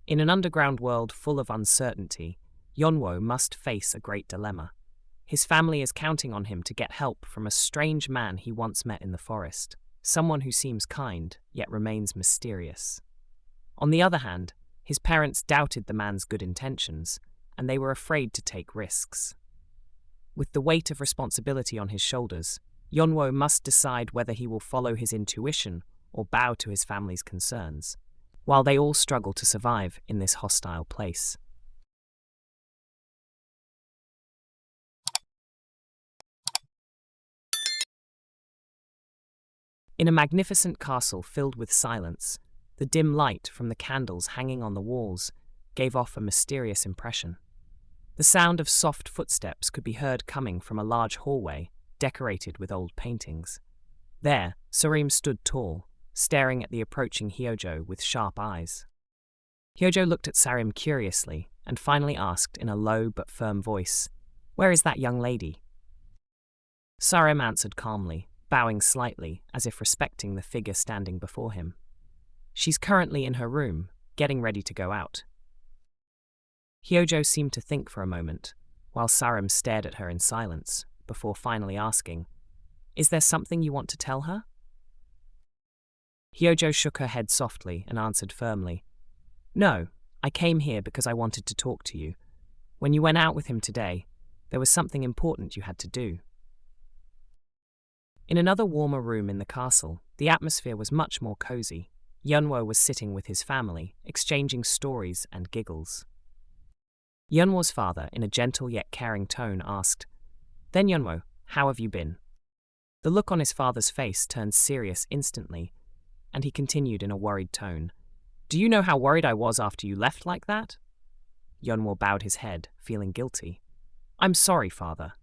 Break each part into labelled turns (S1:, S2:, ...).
S1: In an underground world full of uncertainty, Yeowno must face a great dilemma. His family is counting on him to get help from a strange man he once met in the forest, someone who seems kind, yet remains mysterious. On the other hand, his parents doubted the man's good intentions, and they were afraid to take risks. With the weight of responsibility on his shoulders, Yeowno must decide whether he will follow his intuition or bow to his family's concerns, while they all struggle to survive in this hostile place. In a magnificent castle filled with silence, the dim light from the candles hanging on the walls gave off a mysterious impression. The sound of soft footsteps could be heard coming from a large hallway decorated with old paintings. There, Sarim stood tall, staring at the approaching Hyojo with sharp eyes. Hyojo looked at Sarim curiously and finally asked in a low but firm voice, "Where is that young lady?" Sarim answered calmly, bowing slightly as if respecting the figure standing before him. "She's currently in her room, getting ready to go out." Hyojo seemed to think for a moment, while Sarim stared at her in silence, before finally asking, "Is there something you want to tell her?" Hyojo shook her head softly and answered firmly, "No, I came here because I wanted to talk to you. When you went out with him today, there was something important you had to do." In another warmer room in the castle, the atmosphere was much more cozy. Yeowno was sitting with his family, exchanging stories and giggles. Yeonwo's father, in a gentle yet caring tone, asked, "Then Yeowno, how have you been?" The look on his father's face turned serious instantly, and he continued in a worried tone, "Do you know how worried I was after you left like that?" Yeowno bowed his head, feeling guilty. "I'm sorry, father."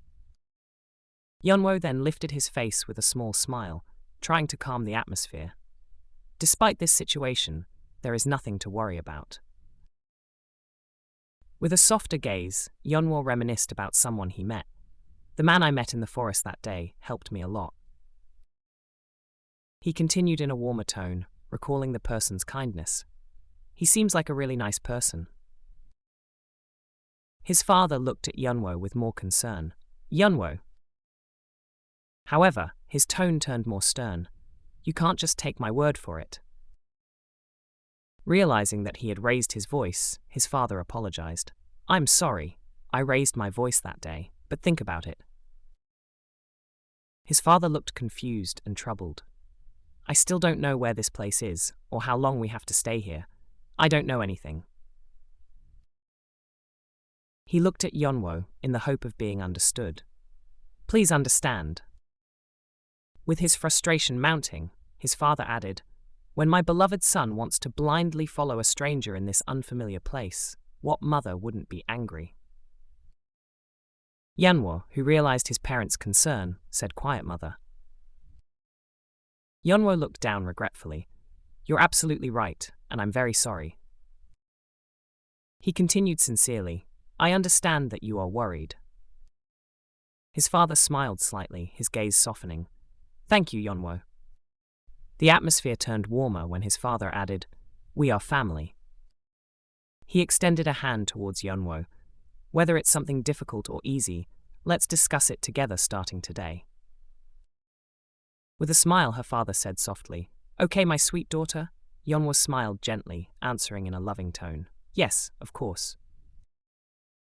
S1: Yeowno then lifted his face with a small smile, trying to calm the atmosphere. Despite this situation, there is nothing to worry about. With a softer gaze, Yeowno reminisced about someone he met. "The man I met in the forest that day helped me a lot." He continued in a warmer tone, recalling the person's kindness. "He seems like a really nice person." His father looked at Yeowno with more concern. "Yeowno." However, his tone turned more stern. "You can't just take my word for it." Realizing that he had raised his voice, his father apologized. "I'm sorry. I raised my voice that day, but think about it." His father looked confused and troubled. "I still don't know where this place is, or how long we have to stay here. I don't know anything." He looked at Yeowno in the hope of being understood. "Please understand." With his frustration mounting, his father added, "When my beloved son wants to blindly follow a stranger in this unfamiliar place, what mother wouldn't be angry?" Yeowno, who realized his parents' concern, said, "Quiet, mother." Yeowno looked down regretfully. "You're absolutely right, and I'm very sorry." He continued sincerely, "I understand that you are worried." His father smiled slightly, his gaze softening. "Thank you, Yeowno." The atmosphere turned warmer when his father added, "We are family." He extended a hand towards Yeowno. "Whether it's something difficult or easy, let's discuss it together starting today." With a smile, her father said softly, "Okay, my sweet daughter." Yeowno smiled gently, answering in a loving tone, "Yes, of course."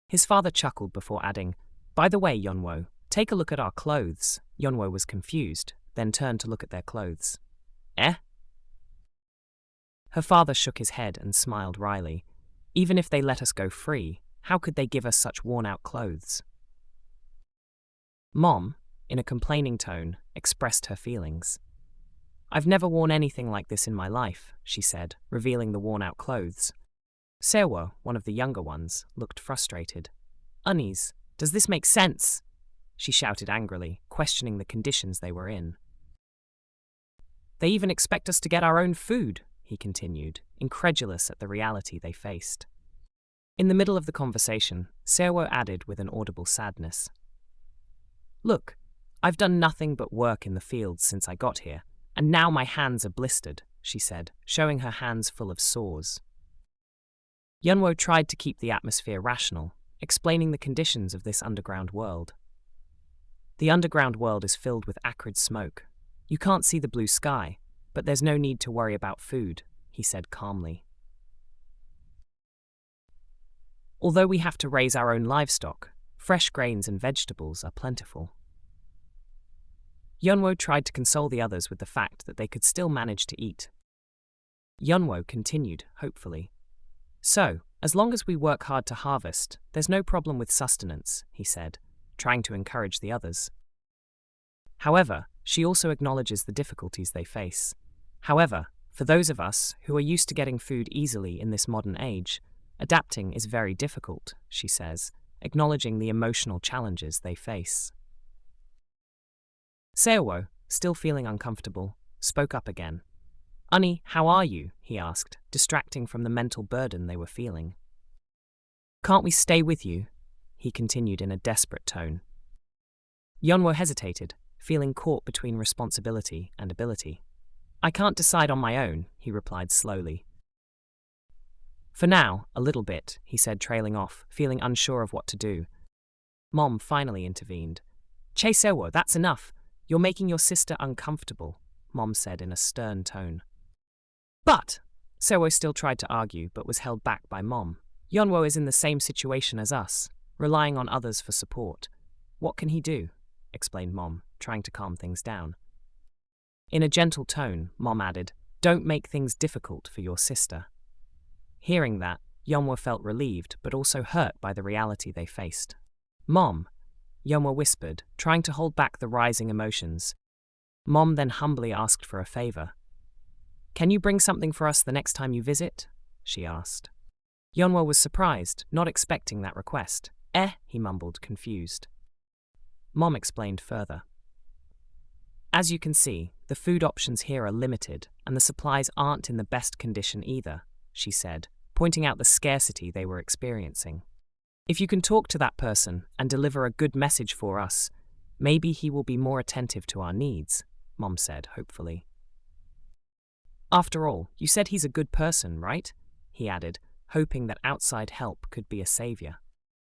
S1: His father chuckled before adding, "By the way, Yeowno, take a look at our clothes." Yeowno was confused, then turned to look at their clothes. "Eh?" Her father shook his head and smiled wryly. "Even if they let us go free, how could they give us such worn-out clothes?" Mom, in a complaining tone, expressed her feelings. "I've never worn anything like this in my life," she said, revealing the worn-out clothes. Sewo, one of the younger ones, looked frustrated. "Unis, does this make sense?" she shouted angrily, questioning the conditions they were in. "They even expect us to get our own food," he continued, incredulous at the reality they faced. In the middle of the conversation, Sewo added with an audible sadness, "Look, I've done nothing but work in the fields since I got here, and now my hands are blistered," she said, showing her hands full of sores. Yeowno tried to keep the atmosphere rational, explaining the conditions of this underground world. The underground world is filled with acrid smoke. You can't see the blue sky, but there's no need to worry about food, he said calmly. Although we have to raise our own livestock, fresh grains and vegetables are plentiful. Yeowno tried to console the others with the fact that they could still manage to eat. Yeowno continued, hopefully. So, as long as we work hard to harvest, there's no problem with sustenance, he said, trying to encourage the others. However, she also acknowledges the difficulties they face. However, for those of us who are used to getting food easily in this modern age, adapting is very difficult, she says, acknowledging the emotional challenges they face. Yeowno, still feeling uncomfortable, spoke up again. "Unnie, how are you?" he asked, distracting from the mental burden they were feeling. "Can't we stay with you?" he continued in a desperate tone. Yeowno hesitated, feeling caught between responsibility and ability. "I can't decide on my own," he replied slowly. "For now, a little bit," he said, trailing off, feeling unsure of what to do. Mom finally intervened. "Yeowno, that's enough. You're making your sister uncomfortable," Mom said in a stern tone. "But," Yeowno still tried to argue but was held back by Mom. "Yeowno is in the same situation as us, relying on others for support. What can he do?" explained Mom, trying to calm things down. In a gentle tone, Mom added, "Don't make things difficult for your sister." Hearing that, Yeowno felt relieved but also hurt by the reality they faced. "Mom," Yeowno whispered, trying to hold back the rising emotions. Mom then humbly asked for a favor. "Can you bring something for us the next time you visit?" she asked. Yeowno was surprised, not expecting that request. He mumbled, confused. Mom explained further. "As you can see, the food options here are limited, and the supplies aren't in the best condition either," she said, pointing out the scarcity they were experiencing. "If you can talk to that person and deliver a good message for us, maybe he will be more attentive to our needs," Mom said, hopefully. "After all, you said he's a good person, right?" he added, hoping that outside help could be a savior.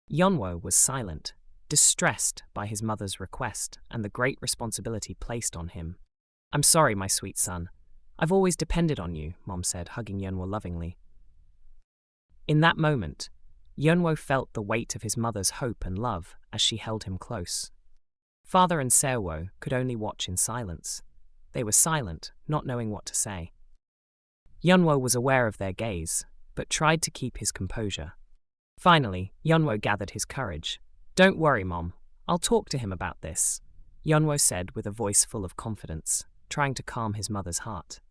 S1: Yeowno was silent, distressed by his mother's request and the great responsibility placed on him. "I'm sorry, my sweet son. I've always depended on you," Mom said, hugging Yeowno lovingly. In that moment, Yeowno felt the weight of his mother's hope and love as she held him close. Father and Yeowno could only watch in silence. They were silent, not knowing what to say. Yeowno was aware of their gaze, but tried to keep his composure. Finally, Yeowno gathered his courage. "Don't worry, Mom. I'll talk to him about this," Yeowno said with a voice full of confidence, trying to calm his mother's heart.